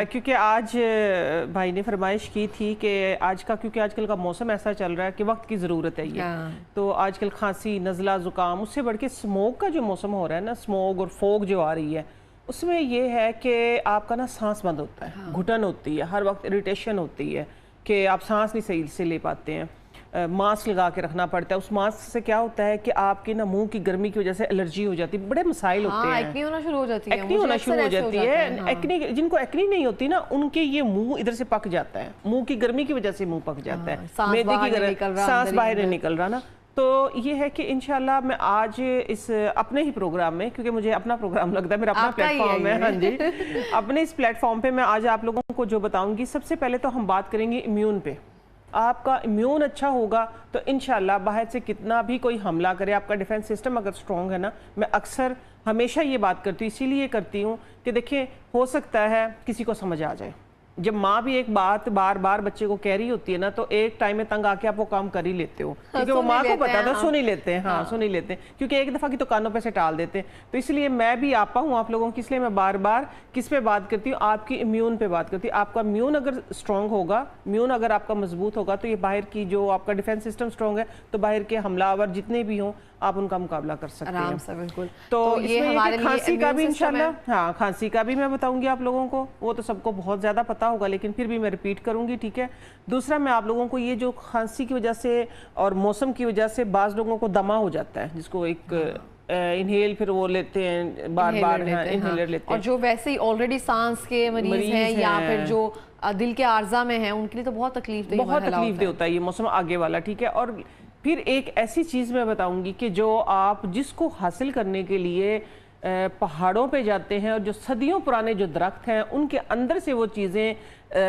क्योंकि आज भाई ने फरमाइश की थी कि आज का, क्योंकि आजकल का मौसम ऐसा चल रहा है कि वक्त की ज़रूरत है ये। तो आजकल खांसी, नज़ला, ज़ुकाम, उससे बढ़ के स्मोक का जो मौसम हो रहा है ना, स्मोक और फोग जो आ रही है, उसमें ये है कि आपका ना सांस बंद होता है, घुटन होती है, हर वक्त इरिटेशन होती है कि आप सांस नहीं सही से ले पाते हैं। मास्क लगा के रखना पड़ता है। उस मास्क से क्या होता है कि आपके ना मुंह की गर्मी की वजह से एलर्जी हो जाती है, बड़े मसाइल होते हैं। एक्ने होना शुरू हो जाती है, एक्ने होना शुरू हो जाती है। एक्ने, जिनको एक्ने नहीं होती ना, उनके ये मुंह इधर से पक जाता है, मुंह की गर्मी की वजह से मुंह पक जाता है, मैदे की सांस बाहर नहीं निकल रहा ना। तो ये है कि इंशाल्लाह मैं आज इस अपने ही प्रोग्राम में, क्योंकि मुझे अपना प्रोग्राम लगता है, मेरा अपना प्लेटफॉर्म है, हाँ जी, अपने इस प्लेटफॉर्म पे मैं आज आप लोगों को जो बताऊंगी, सबसे पहले तो हम बात करेंगे इम्यून पे। आपका इम्यून अच्छा होगा तो इंशाल्लाह बाहर से कितना भी कोई हमला करे, आपका डिफेंस सिस्टम अगर स्ट्रॉन्ग है ना, मैं अक्सर हमेशा ये बात करती हूँ, इसीलिए करती हूँ कि देखिए, हो सकता है किसी को समझ आ जाए। जब माँ भी एक बात बार बार बच्चे को कह रही होती है ना, तो एक टाइम में तंग आके आप वो काम कर ही लेते हो, क्योंकि वो माँ को पता था, सुन ही लेते हैं। हाँ, सुन ही लेते हैं, क्योंकि एक दफ़ा की तो कानों पे से टाल देते हैं। तो इसलिए मैं भी आपा हूँ आप लोगों की, इसलिए मैं बार बार किस पे बात करती हूँ, आपकी इम्यून पे बात करती हूँ। आपका इम्यून अगर स्ट्रॉन्ग होगा, इम्यून अगर आपका मजबूत होगा, तो ये बाहर की जो आपका डिफेंस सिस्टम स्ट्रॉन्ग है, तो बाहर के हमलावर जितने भी हों, आप उनका मुकाबला कर सकते हैं। बिल्कुल। तो ये हमारे खांसी का भी इंशाल्लाह, हाँ, खांसी का भी मैं बताऊंगी आप लोगों को, वो तो सबको बहुत ज़्यादा पता होगा, लेकिन फिर भी मैं रिपीट करूंगी, ठीक है। दूसरा, मैं आप लोगों को ये जो खांसी की वजह से और मौसम की वजह से बाज़ लोगों को दमा हो जाता है, जिसको एक इनहेल फिर वो लेते हैं, बार बार इनहेलर लेते हैं, और जो वैसे ही ऑलरेडी सांस के मरीज हैं या फिर जो दिल के आर्जा में हैं, उनके लिए तो बहुत तकलीफ दे होता है ये मौसम आगे वाला, ठीक है। और फिर एक ऐसी चीज़ मैं बताऊंगी कि जो आप जिसको हासिल करने के लिए पहाड़ों पे जाते हैं, और जो सदियों पुराने जो दरख्त हैं उनके अंदर से वो चीज़ें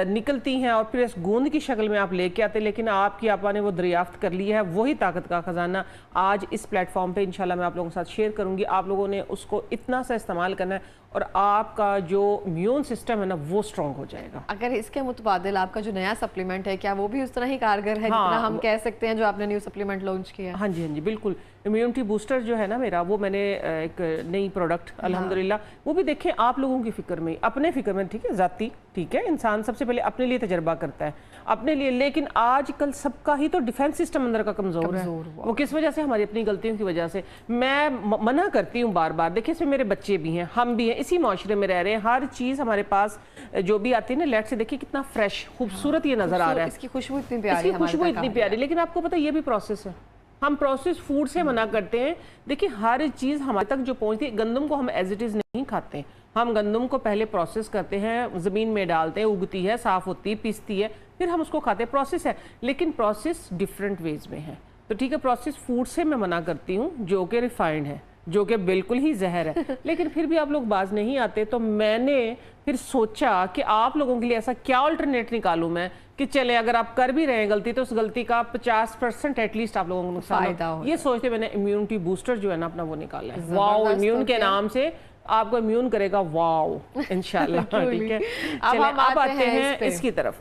निकलती हैं और फिर इस गूंद की शक्ल में आप लेके आते हैं, लेकिन आपकी आपा ने वो दरियाफ्त कर लिया है, वही ताकत का ख़जाना आज इस प्लेटफॉर्म पे इंशाल्लाह मैं आप लोगों के साथ शेयर करूंगी। आप लोगों ने उसको इतना सा इस्तेमाल करना है और आपका जो इम्यून सिस्टम है ना, वो स्ट्रॉन्ग हो जाएगा। अगर इसके मुतबादिल आपका जो नया सप्लीमेंट है, क्या वो भी उस तरह ही कारगर है जितना हम कह सकते हैं जो आपने न्यू सप्लीमेंट लॉन्च किया है? हाँ जी, हाँ जी, बिल्कुल। इम्यूनिटी बूस्टर जो है ना मेरा, वो मैंने एक नई प्रोडक्ट अल्हम्दुलिल्लाह, वो भी देखें आप लोगों की फिक्र में, अपने फिक्र में, ठीक है, जाती, ठीक है, इंसान सबसे पहले अपने लिए तजर्बा करता है, अपने लिए। लेकिन आजकल सबका ही तो डिफेंस सिस्टम अंदर का कमजोर है। वो किस वजह से? हमारी अपनी गलतियों की वजह से। मैं मना करती हूँ बार बार, देखिए इसमें मेरे बच्चे भी हैं, हम भी हैं, इसी माशरे में रह रहे हैं, हर चीज़ हमारे पास जो भी आती है ना लेट से, देखिए कितना फ्रेश खूबसूरत ये नजर आ रहा है, इसकी खुशबू इतनी प्यारी, खुशबू इतनी प्यारी, लेकिन आपको पता है ये भी प्रोसेस है। हम प्रोसेस फूड से मना करते हैं। देखिए हर चीज़ हमारे तक जो पहुंचती है, गंदम को हम एज इट इज़ नहीं खाते, हम गंदम को पहले प्रोसेस करते हैं, ज़मीन में डालते हैं, उगती है, साफ़ होती है, पिसती है, फिर हम उसको खाते हैं। प्रोसेस है, लेकिन प्रोसेस डिफरेंट वेज में है। तो ठीक है, प्रोसेस फूड से मैं मना करती हूँ, जो कि रिफाइंड है, जो कि बिल्कुल ही जहर है। लेकिन फिर भी आप लोग बाज नहीं आते, तो मैंने फिर सोचा कि आप लोगों के लिए ऐसा क्या अल्टरनेट निकालूं मैं कि चले, अगर आप कर भी रहे हैं गलती, तो उस गलती का 50% एटलीस्ट आप लोगों को नुकसान हो। ये सोचते मैंने इम्यूनिटी बूस्टर जो है ना अपना वो निकाला है। वाओ, इम्यून के नाम से आपको इम्यून करेगा, वाओ, इंशाल्लाह, ठीक है। चले अब आते हैं इसकी तरफ।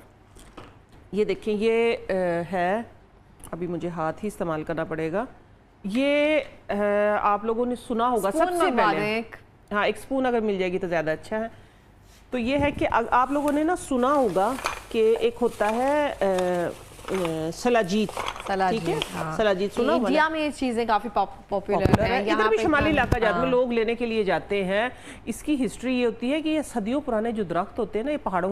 ये देखिए, ये है, अभी मुझे हाथ ही इस्तेमाल करना पड़ेगा। ये आप लोगों ने सुना होगा सबसे पहले, हाँ, एक स्पून अगर मिल जाएगी तो ज़्यादा अच्छा है। तो ये है कि आप लोगों ने ना सुना होगा कि एक होता है सलाजीत, ठीक है, सलाजीत सुना होगा। इंडिया में ये चीज़ें काफ़ी पॉपुलर हैं, इधर भी शुमाली इलाका जाते में लोग लेने के लिए जाते हैं। इसकी हिस्ट्री ये होती है कि ये सदियों पुराने जो दरख्त होते हैं ना, ये पहाड़ों